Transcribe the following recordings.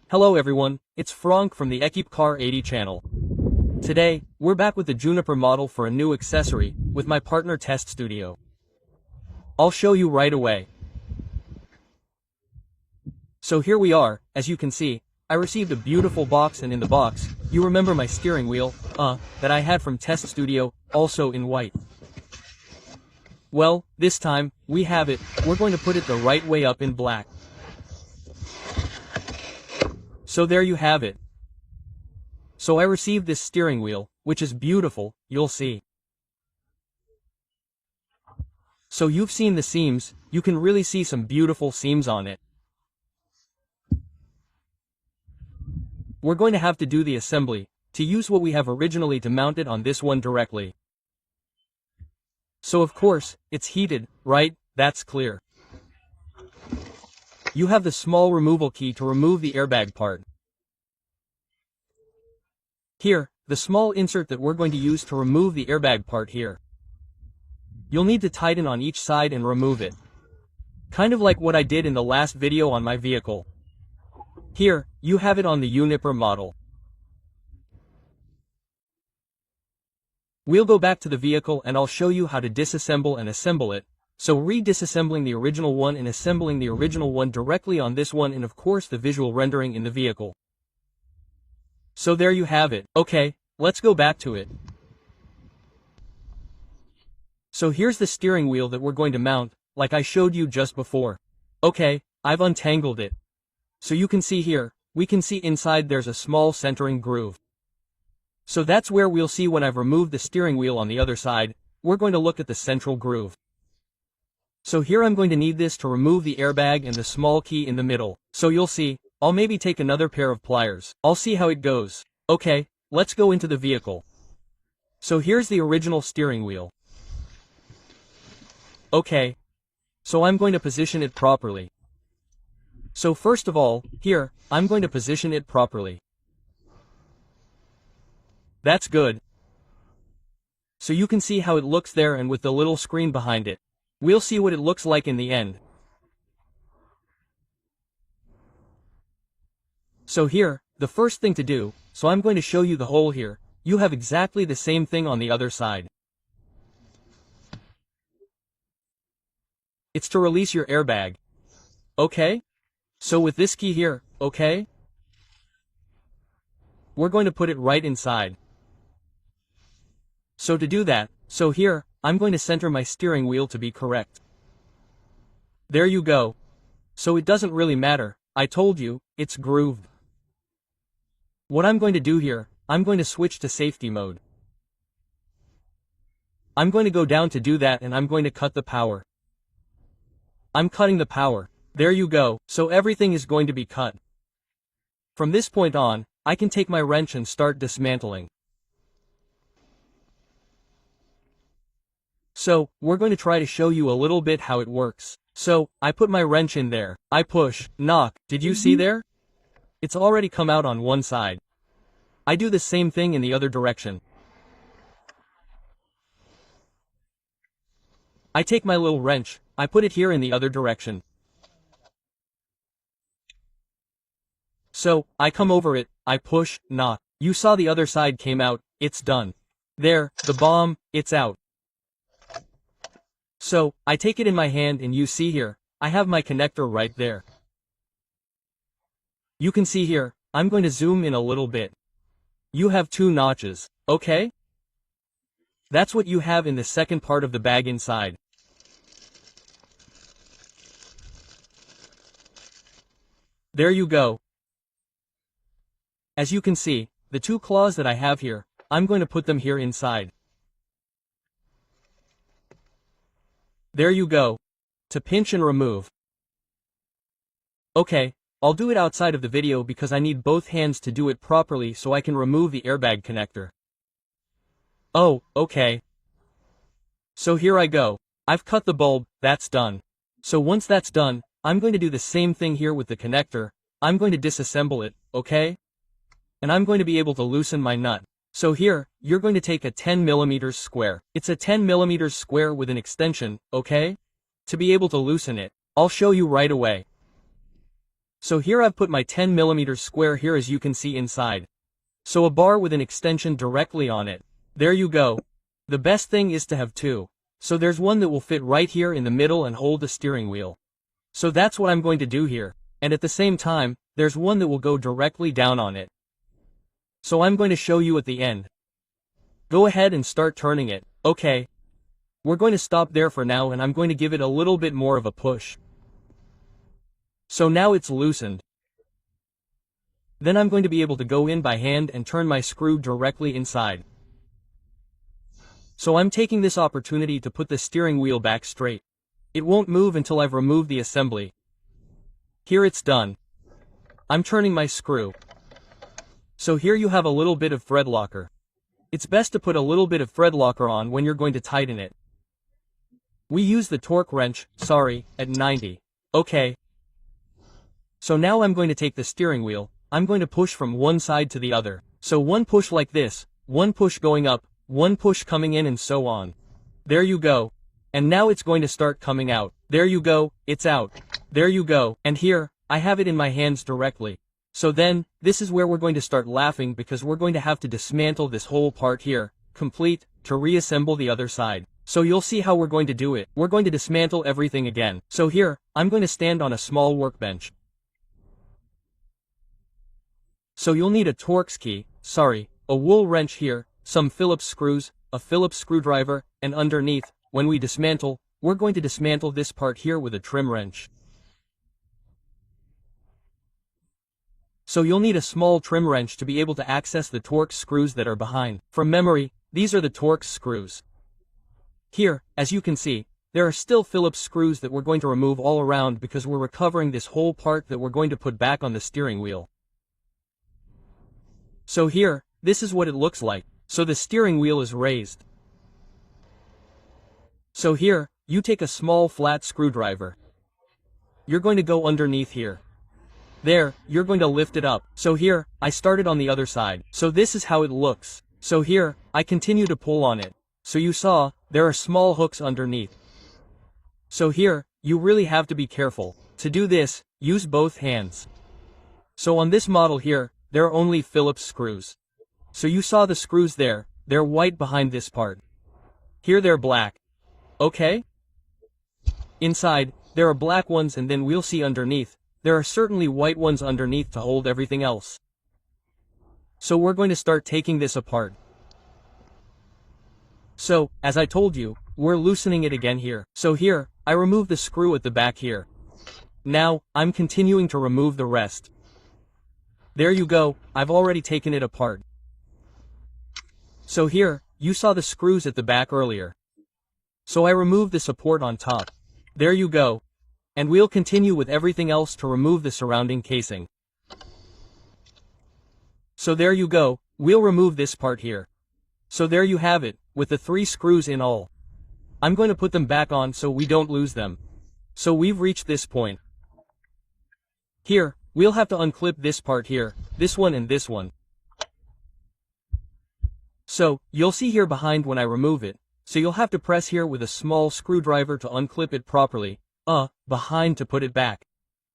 Hello everyone, it's Frank from the Equipe Car 80 channel. Today, we're back with the Juniper model for a new accessory, with my partner TesStudio. I'll show you right away. So here we are, as you can see, I received a beautiful box, and in the box, you remember my steering wheel, that I had from TesStudio, also in white. Well, this time, we have it. We're going to put it the right way up in black. So there you have it. So I received this steering wheel, which is beautiful, you'll see. So you've seen the seams, you can really see some beautiful seams on it. We're going to have to do the assembly, to use what we have originally to mount it on this one directly. So of course, it's heated, right? That's clear. You have the small removal key to remove the airbag part. Here, the small insert that we're going to use to remove the airbag part here. You'll need to tighten on each side and remove it. Kind of like what I did in the last video on my vehicle. Here, you have it on the Juniper model. We'll go back to the vehicle and I'll show you how to disassemble and assemble it. So re-disassembling the original one and assembling the original one directly on this one, and of course the visual rendering in the vehicle. So there you have it. Okay, let's go back to it. So here's the steering wheel that we're going to mount, like I showed you just before. Okay, I've untangled it. So you can see here, we can see inside there's a small centering groove. So that's where we'll see when I've removed the steering wheel on the other side. We're going to look at the central groove. So here I'm going to need this to remove the airbag and the small key in the middle. So you'll see, I'll maybe take another pair of pliers. I'll see how it goes. Okay, let's go into the vehicle. So here's the original steering wheel. Okay. So I'm going to position it properly. So first of all, here, I'm going to position it properly. That's good. So you can see how it looks there, and with the little screen behind it. We'll see what it looks like in the end. So here, the first thing to do, so I'm going to show you the hole here. You have exactly the same thing on the other side. It's to release your airbag. Okay? So with this key here, okay? We're going to put it right inside. So to do that, so here, I'm going to center my steering wheel to be correct. There you go. So it doesn't really matter, I told you, it's grooved. What I'm going to do here, I'm going to switch to safety mode. I'm going to go down to do that, and I'm going to cut the power. I'm cutting the power. There you go, so everything is going to be cut. From this point on, I can take my wrench and start dismantling. So, we're going to try to show you a little bit how it works. So, I put my wrench in there. I push, knock. Did you see there? It's already come out on one side. I do the same thing in the other direction. I take my little wrench, I put it here in the other direction. So, I come over it, I push, knock. You saw the other side came out, it's done. There, the bomb, it's out. So, I take it in my hand, and you see here, I have my connector right there. You can see here, I'm going to zoom in a little bit. You have two notches, okay? That's what you have in the second part of the bag inside. There you go. As you can see, the two claws that I have here, I'm going to put them here inside. There you go. To pinch and remove. Okay, I'll do it outside of the video because I need both hands to do it properly so I can remove the airbag connector. Oh, okay. So here I go. I've cut the bulb, that's done. So once that's done, I'm going to do the same thing here with the connector. I'm going to disassemble it, okay? And I'm going to be able to loosen my nut. So here, you're going to take a 10mm square. It's a 10mm square with an extension, okay? To be able to loosen it, I'll show you right away. So here I've put my 10mm square here as you can see inside. So a bar with an extension directly on it. There you go. The best thing is to have two. So there's one that will fit right here in the middle and hold the steering wheel. So that's what I'm going to do here. And at the same time, there's one that will go directly down on it. So I'm going to show you at the end. Go ahead and start turning it. Okay. We're going to stop there for now and I'm going to give it a little bit more of a push. So now it's loosened. Then I'm going to be able to go in by hand and turn my screw directly inside. So I'm taking this opportunity to put the steering wheel back straight. It won't move until I've removed the assembly. Here it's done. I'm turning my screw. So here you have a little bit of thread locker. It's best to put a little bit of thread locker on when you're going to tighten it. We use the torque wrench, at 90. Okay. So now I'm going to take the steering wheel, I'm going to push from one side to the other. So one push like this, one push going up, one push coming in and so on. There you go. And now it's going to start coming out. There you go, it's out. There you go. And here, I have it in my hands directly. So then, this is where we're going to start laughing because we're going to have to dismantle this whole part here, complete, to reassemble the other side. So you'll see how we're going to do it. We're going to dismantle everything again. So here, I'm going to stand on a small workbench. So you'll need a Torx key, a wool wrench here, some Phillips screws, a Phillips screwdriver, and underneath, when we dismantle, we're going to dismantle this part here with a trim wrench. So you'll need a small trim wrench to be able to access the Torx screws that are behind. From memory, these are the Torx screws. Here, as you can see, there are still Phillips screws that we're going to remove all around because we're recovering this whole part that we're going to put back on the steering wheel. So here, this is what it looks like. So the steering wheel is raised. So here, you take a small flat screwdriver. You're going to go underneath here. There, you're going to lift it up. So here, I started on the other side. So this is how it looks. So here, I continue to pull on it. So you saw, there are small hooks underneath. So here, you really have to be careful. To do this, use both hands. So on this model here, there are only Phillips screws. So you saw the screws there, they're white behind this part. Here they're black. Okay? Inside, there are black ones and then we'll see underneath, there are certainly white ones underneath to hold everything else. So we're going to start taking this apart. So, as I told you, we're loosening it again here. So here, I remove the screw at the back here. Now, I'm continuing to remove the rest. There you go, I've already taken it apart. So here, you saw the screws at the back earlier. So I removed the support on top. There you go. And we'll continue with everything else to remove the surrounding casing. So there you go, we'll remove this part here. So there you have it, with the 3 screws in all. I'm going to put them back on so we don't lose them. So we've reached this point. Here, we'll have to unclip this part here, this one and this one. So, you'll see here behind when I remove it, so you'll have to press here with a small screwdriver to unclip it properly, behind to put it back.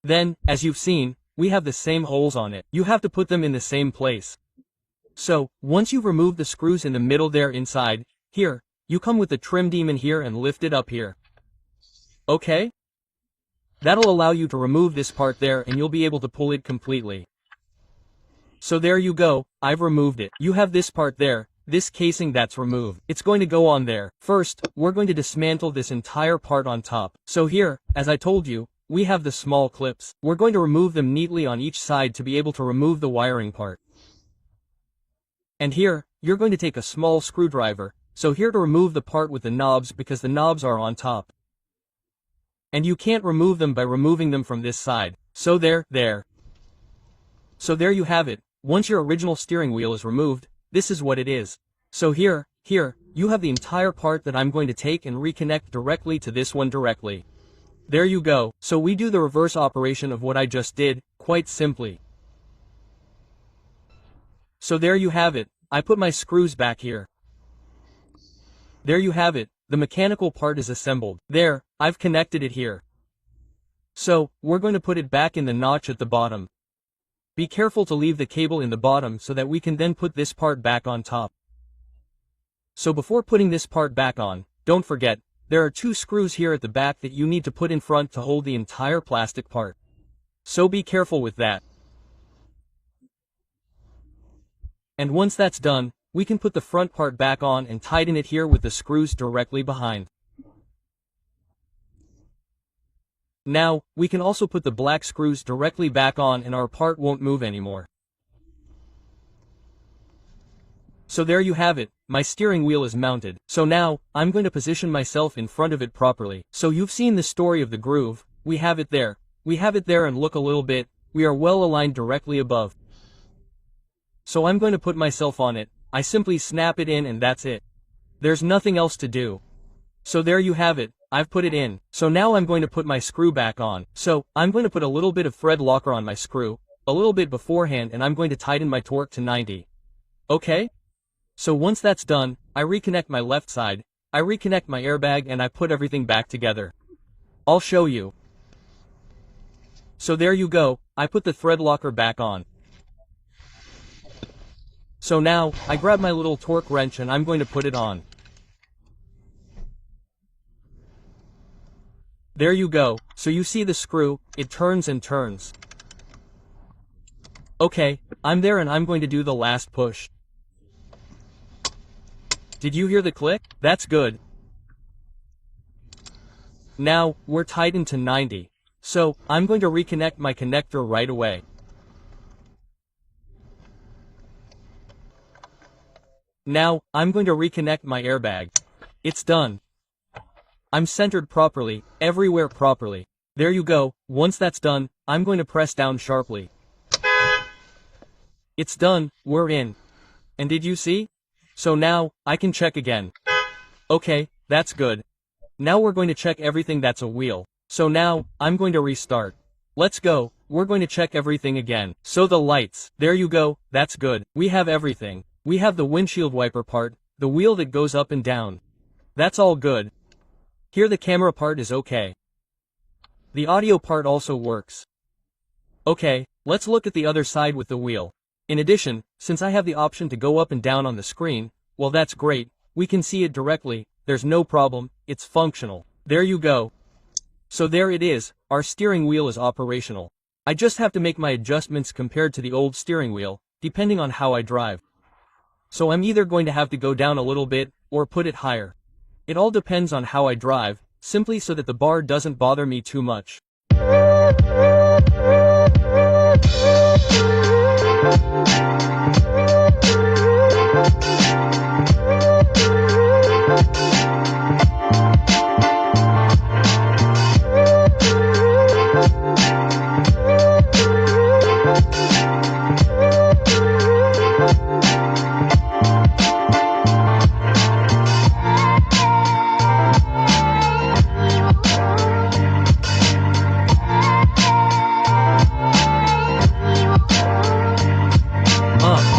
Then, as you've seen, we have the same holes on it. You have to put them in the same place. So, once you've removed the screws in the middle there inside, here, you come with the trim demon here and lift it up here. Okay? That'll allow you to remove this part there and you'll be able to pull it completely. So there you go, I've removed it. You have this part there, this casing that's removed. It's going to go on there. First, we're going to dismantle this entire part on top. So here, as I told you, we have the small clips. We're going to remove them neatly on each side to be able to remove the wiring part. And here, you're going to take a small screwdriver, so here to remove the part with the knobs because the knobs are on top. And you can't remove them by removing them from this side. So there. So there you have it. Once your original steering wheel is removed, this is what it is. So here, you have the entire part that I'm going to take and reconnect directly to this one directly. There you go. So we do the reverse operation of what I just did, quite simply. So there you have it. I put my screws back here. There you have it. The mechanical part is assembled. There, I've connected it here. So, we're going to put it back in the notch at the bottom. Be careful to leave the cable in the bottom so that we can then put this part back on top. So before putting this part back on, don't forget, there are 2 screws here at the back that you need to put in front to hold the entire plastic part. So be careful with that. And once that's done, we can put the front part back on and tighten it here with the screws directly behind. Now, we can also put the black screws directly back on and our part won't move anymore. So there you have it, my steering wheel is mounted. So now, I'm going to position myself in front of it properly. So you've seen the story of the groove, we have it there. We have it there and look a little bit, we are well aligned directly above. So I'm going to put myself on it, I simply snap it in and that's it. There's nothing else to do. So there you have it, I've put it in. So now I'm going to put my screw back on. So, I'm going to put a little bit of thread locker on my screw, a little bit beforehand and I'm going to tighten my torque to 90. Okay? So once that's done, I reconnect my left side, I reconnect my airbag and I put everything back together. I'll show you. So there you go, I put the thread locker back on. So now, I grab my little torque wrench and I'm going to put it on. There you go, so you see the screw, it turns and turns. Okay, I'm there and I'm going to do the last push. Did you hear the click? That's good. Now, we're tightened to 90. So, I'm going to reconnect my connector right away. Now, I'm going to reconnect my airbag. It's done. I'm centered properly, everywhere properly. There you go, once that's done, I'm going to press down sharply. It's done, we're in. And did you see? So now, I can check again. Okay, that's good. Now we're going to check everything that's a wheel. So now, I'm going to restart. Let's go, we're going to check everything again. So the lights, there you go, that's good. We have everything. We have the windshield wiper part, the wheel that goes up and down. That's all good. Here the camera part is okay. The audio part also works. Okay, let's look at the other side with the wheel. In addition, since I have the option to go up and down on the screen, well that's great, we can see it directly, there's no problem, it's functional. There you go. So there it is, our steering wheel is operational. I just have to make my adjustments compared to the old steering wheel, depending on how I drive. So I'm either going to have to go down a little bit, or put it higher. It all depends on how I drive, simply so that the bar doesn't bother me too much.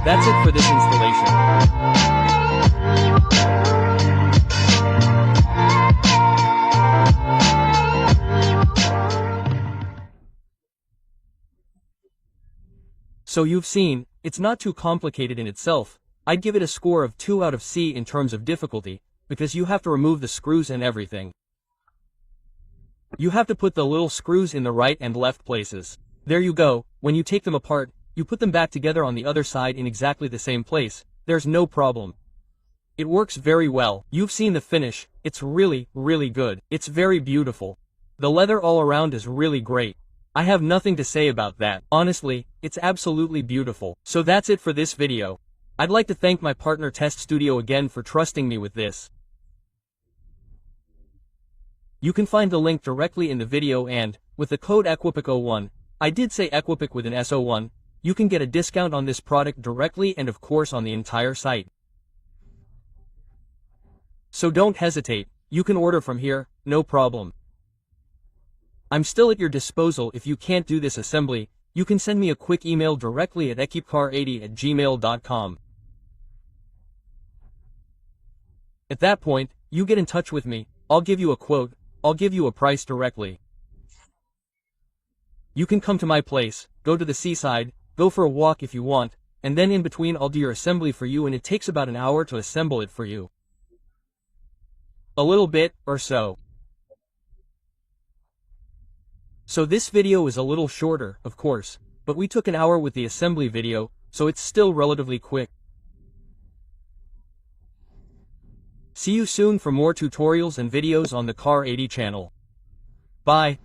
That's it for this installation. So you've seen, it's not too complicated in itself. I'd give it a score of 2 out of C in terms of difficulty, because you have to remove the screws and everything. You have to put the little screws in the right and left places. There you go, when you take them apart, you put them back together on the other side in exactly the same place, there's no problem. It works very well. You've seen the finish, it's really, really good. It's very beautiful. The leather all around is really great. I have nothing to say about that. Honestly, it's absolutely beautiful. So that's it for this video. I'd like to thank my partner TesStudio again for trusting me with this. You can find the link directly in the video and, with the code EQUIPIC01, I did say EQUIPIC with an S01, you can get a discount on this product directly and of course on the entire site. So don't hesitate, you can order from here, no problem. I'm still at your disposal if you can't do this assembly, you can send me a quick email directly at equipcar80@gmail.com. At that point, you get in touch with me, I'll give you a quote, I'll give you a price directly. You can come to my place, go to the seaside, go for a walk if you want, and then in between I'll do your assembly for you, and it takes about an hour to assemble it for you. A little bit, or so. So this video is a little shorter, of course, but we took an hour with the assembly video, so it's still relatively quick. See you soon for more tutorials and videos on the Car 80 channel. Bye.